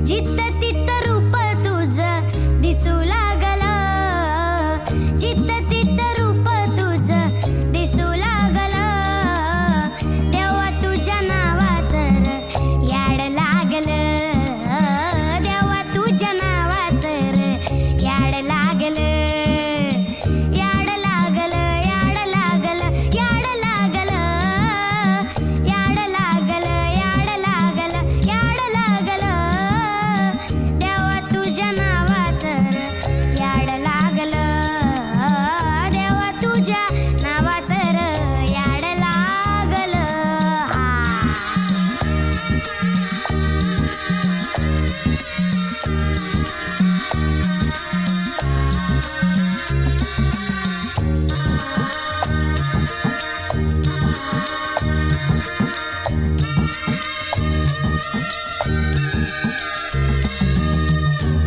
जित्त तित्त रूप तुझं दिसू लागलं, जित्त तित्त रूप तुझं दिसू लागलं, देवा तुझ्या नावाचं र याड लागलं, देवा तुझ्या नावाचं र याड लागलं, याड लागलं, याड लागलं, याड लागलं, याड लागलं, याड लागलं, याड लागलं, देवा तुझ्या नावाचं र याड लागलं, देवा तुझ्या नावाचं र याड लागलं.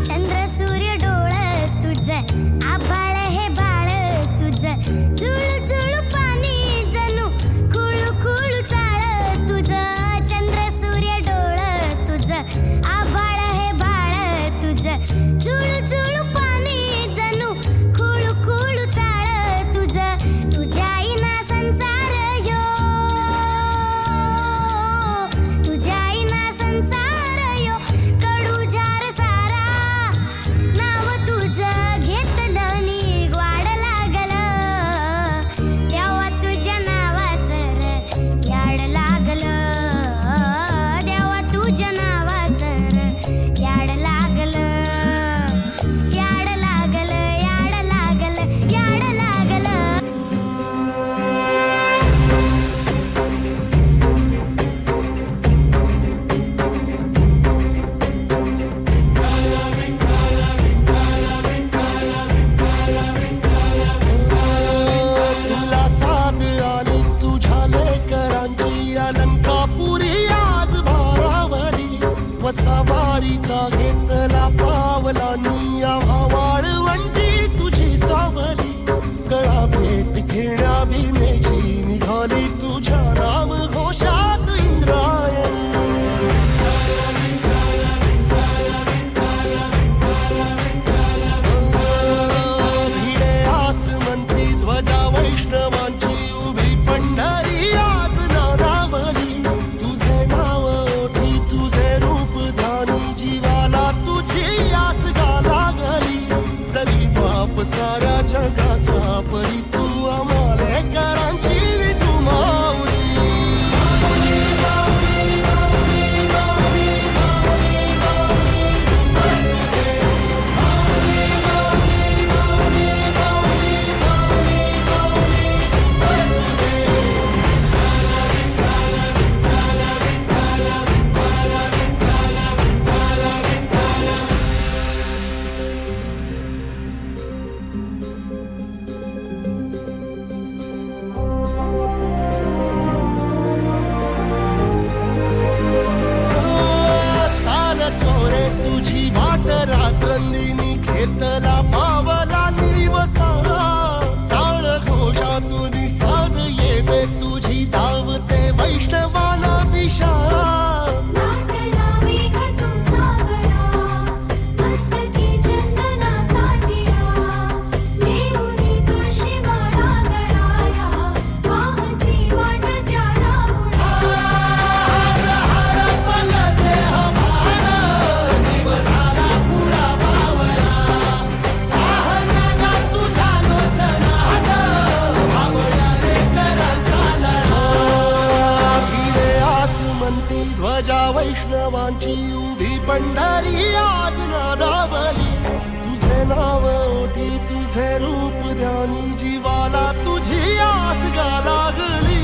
चंद्र सूर्य डोळं तुझं, आभाळ हे बाळ तुझं, जुळू जुळू पाणी जणू खुळू खुळू चाळ तुझं. चंद्र सूर्य डोळं तुझं, आभाळ हे बाळ तुझं, जुळू जुळू पाणी जणू खुळू खुळू चाळ तुझं. तुझ्या आईना संसार यो, तुझ्या आईना संसार यो, कडू जार सारा, नाव तुझं घेतलं नी ग्वाड लागलं, देवा तुझ्या नावाचं र याड लागलं, देवा तुझ्या नावाचं र याड लागलं, याड लागलं, याड लागलं, याड लागलं. तुला साथ आली तुझ्या लेकरांची, अलंकापुरी आज भारावरी, वसावारीचा घेतला पावला निया, वाळवंटी तुझी सावली, गळा भेट घेण्या भीमेची निघाली तुझ्या राम घोषात इंद्रायणी. भिडे आसमंती ध्वजा वैष्णवांची, उभी पंढरी आज नारावली, तुझे नाव ओठी तुझे रूप ध्यानी, जीवाला तुझी आस गा लागली, जरी बाप साऱ्या जगाचा परी, तू आमालेकरांची विठू माऊली. चालतो रे तुझी वाट रात्रंदिनी, घेतला पावला निवसा, टाळ घोषातून साध येते तुझी, धावते वैष्णवाला दिशा. ध्वजा वैष्णवांची, उभी पंढरी आज नादावली, तुझे नाव ओठी तुझे रूप ध्यानी, जीवाला तुझी आस गा लागली,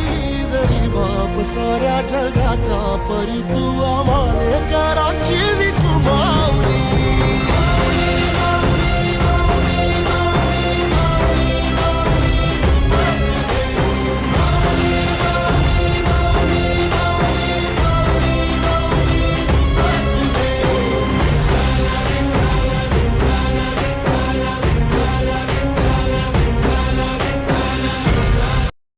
जरी बाप साऱ्या जगाचा परी, तू आमालेकरांची विठू माऊली.